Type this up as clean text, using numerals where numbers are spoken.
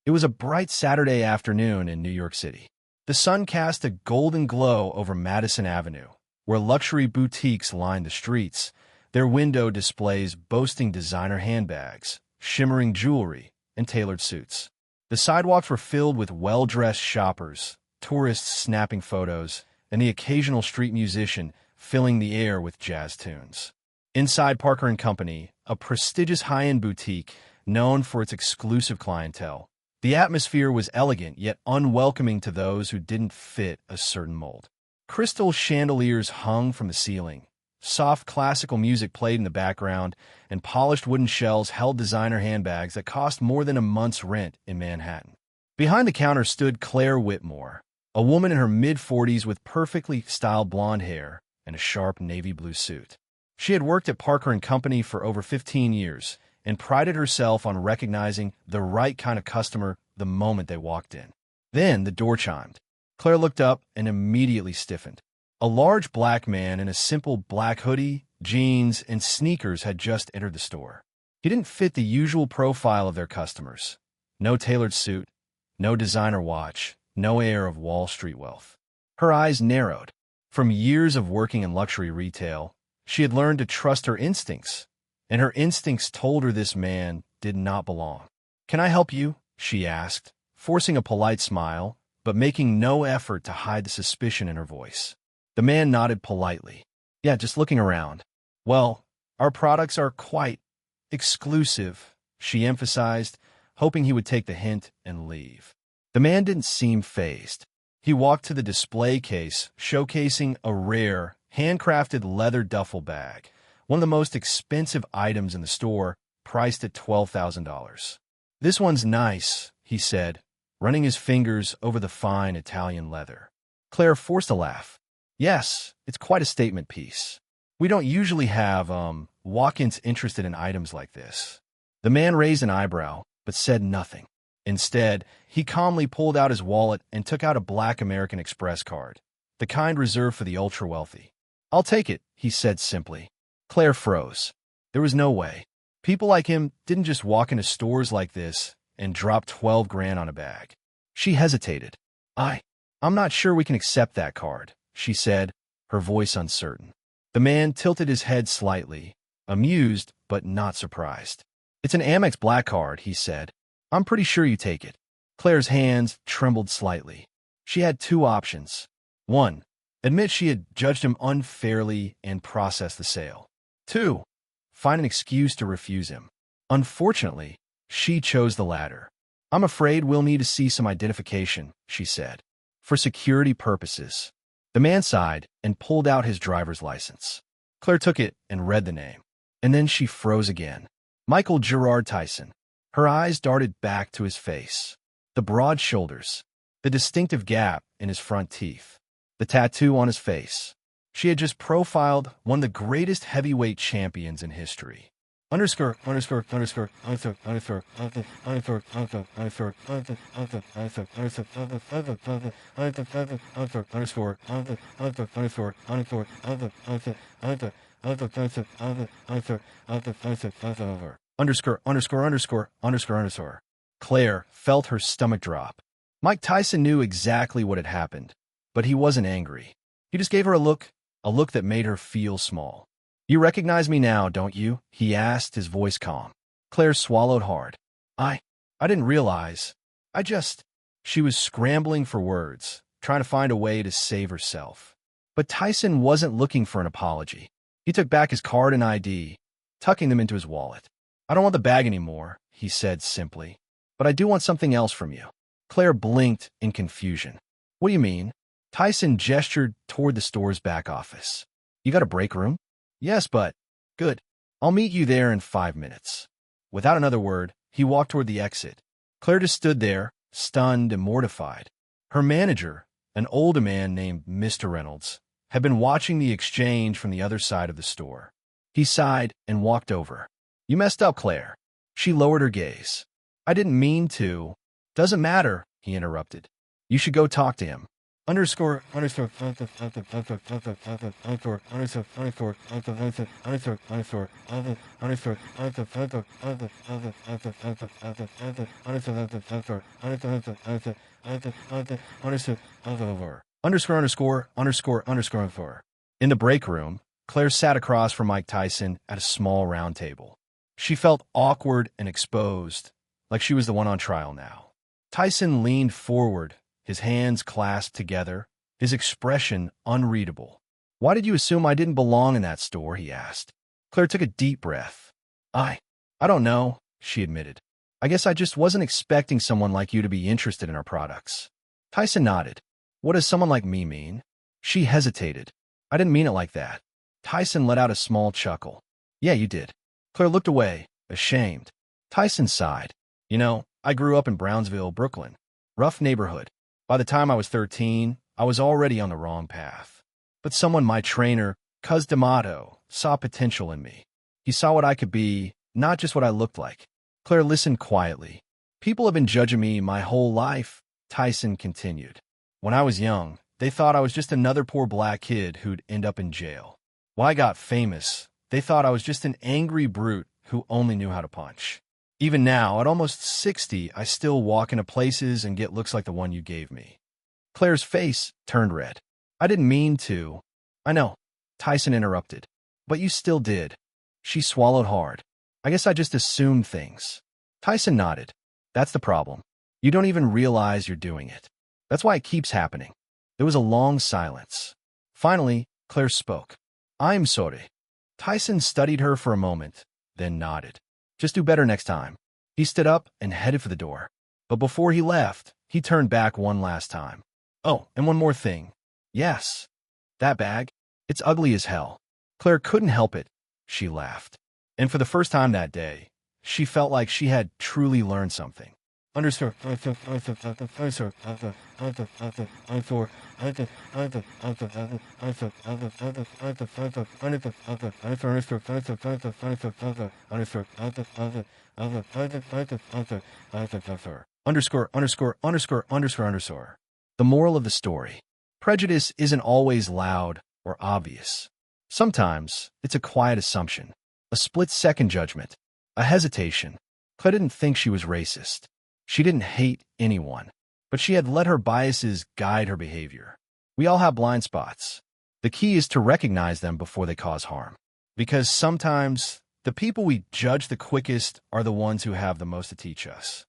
It was a bright Saturday afternoon in New York City. The sun cast a golden glow over Madison Avenue, where luxury boutiques lined the streets, their window displays boasting designer handbags, shimmering jewelry, and tailored suits. The sidewalks were filled with well-dressed shoppers, tourists snapping photos, and the occasional street musician filling the air with jazz tunes. Inside Parker & Company, a prestigious high-end boutique known for its exclusive clientele, the atmosphere was elegant yet unwelcoming to those who didn't fit a certain mold. Crystal chandeliers hung from the ceiling, soft classical music played in the background, and polished wooden shelves held designer handbags that cost more than a month's rent in Manhattan. Behind the counter stood Claire Whitmore, a woman in her mid-40s with perfectly styled blonde hair and a sharp navy blue suit. She had worked at Parker & Company for over 15 years and prided herself on recognizing the right kind of customer the moment they walked in. Then the door chimed. Claire looked up and immediately stiffened. A large black man in a simple black hoodie, jeans, and sneakers had just entered the store. He didn't fit the usual profile of their customers. No tailored suit, no designer watch, no air of Wall Street wealth. Her eyes narrowed. From years of working in luxury retail, she had learned to trust her instincts, and her instincts told her this man did not belong. "Can I help you?" she asked, forcing a polite smile, but making no effort to hide the suspicion in her voice. The man nodded politely. "Yeah, just looking around." "Well, our products are quite exclusive," she emphasized, hoping he would take the hint and leave. The man didn't seem fazed. He walked to the display case, showcasing a rare, handcrafted leather duffel bag, one of the most expensive items in the store, priced at $12,000. "This one's nice," he said, running his fingers over the fine Italian leather. Claire forced a laugh. "Yes, it's quite a statement piece. We don't usually have, walk-ins interested in items like this." The man raised an eyebrow, but said nothing. Instead, he calmly pulled out his wallet and took out a black American Express card, the kind reserved for the ultra-wealthy. "I'll take it," he said simply. Claire froze. There was no way. People like him didn't just walk into stores like this and drop 12 grand on a bag. She hesitated. I'm not sure we can accept that card," she said, her voice uncertain. The man tilted his head slightly, amused but not surprised. "It's an Amex Black Card," he said. "I'm pretty sure you take it." Claire's hands trembled slightly. She had two options. 1. Admit she had judged him unfairly and process the sale. 2. Find an excuse to refuse him. Unfortunately, she chose the latter. "I'm afraid we'll need to see some identification," she said. "For security purposes." The man sighed and pulled out his driver's license. Claire took it and read the name. And then she froze again. Michael Gerard Tyson. Her eyes darted back to his face. The broad shoulders, the distinctive gap in his front teeth, the tattoo on his face. She had just profiled one of the greatest heavyweight champions in history. Underscore. Claire felt her stomach drop. Mike Tyson knew exactly what had happened, but he wasn't angry. He just gave her a look that made her feel small. "You recognize me now, don't you?" he asked, his voice calm. Claire swallowed hard. I didn't realize. She was scrambling for words, trying to find a way to save herself. But Tyson wasn't looking for an apology. He took back his card and ID, tucking them into his wallet. "I don't want the bag anymore," he said simply. "But I do want something else from you." Claire blinked in confusion. "What do you mean?" Tyson gestured toward the store's back office. "You got a break room?" "Yes, but..." "Good. I'll meet you there in 5 minutes." Without another word, he walked toward the exit. Claire just stood there, stunned and mortified. Her manager, an older man named Mr. Reynolds, had been watching the exchange from the other side of the store. He sighed and walked over. "You messed up, Claire." She lowered her gaze. "I didn't mean to." "Doesn't matter," he interrupted. "You should go talk to him." Underscore underscore underscore underscore underscore underscore. In the break room, Claire sat across from Mike Tyson at a small round table. She felt awkward and exposed, like she was the one on trial now. Tyson leaned forward, his hands clasped together, his expression unreadable. "Why did you assume I didn't belong in that store?" he asked. Claire took a deep breath. I don't know," she admitted. "I guess I just wasn't expecting someone like you to be interested in our products." Tyson nodded. "What does someone like me mean?" She hesitated. "I didn't mean it like that." Tyson let out a small chuckle. "Yeah, you did." Claire looked away, ashamed. Tyson sighed. "You know, I grew up in Brownsville, Brooklyn. Rough neighborhood. By the time I was 13, I was already on the wrong path. But someone, my trainer, Cuz D'Amato, saw potential in me. He saw what I could be, not just what I looked like." Claire listened quietly. "People have been judging me my whole life," Tyson continued. "When I was young, they thought I was just another poor black kid who'd end up in jail. When I got famous, they thought I was just an angry brute who only knew how to punch. Even now, at almost 60, I still walk into places and get looks like the one you gave me." Claire's face turned red. "I didn't mean to." "I know," Tyson interrupted. "But you still did." She swallowed hard. "I guess I just assumed things." Tyson nodded. "That's the problem. You don't even realize you're doing it. That's why it keeps happening." There was a long silence. Finally, Claire spoke. "I'm sorry." Tyson studied her for a moment, then nodded. "Just do better next time." He stood up and headed for the door. But before he left, he turned back one last time. "Oh, and one more thing. Yes, that bag. It's ugly as hell." Claire couldn't help it. She laughed. And for the first time that day, she felt like she had truly learned something. Underscore. The moral of the story. Prejudice isn't always loud or obvious. Sometimes it's a quiet assumption, a split-second judgment, a hesitation. Claire didn't think she was racist. She didn't hate anyone, but she had let her biases guide her behavior. We all have blind spots. The key is to recognize them before they cause harm. Because sometimes the people we judge the quickest are the ones who have the most to teach us.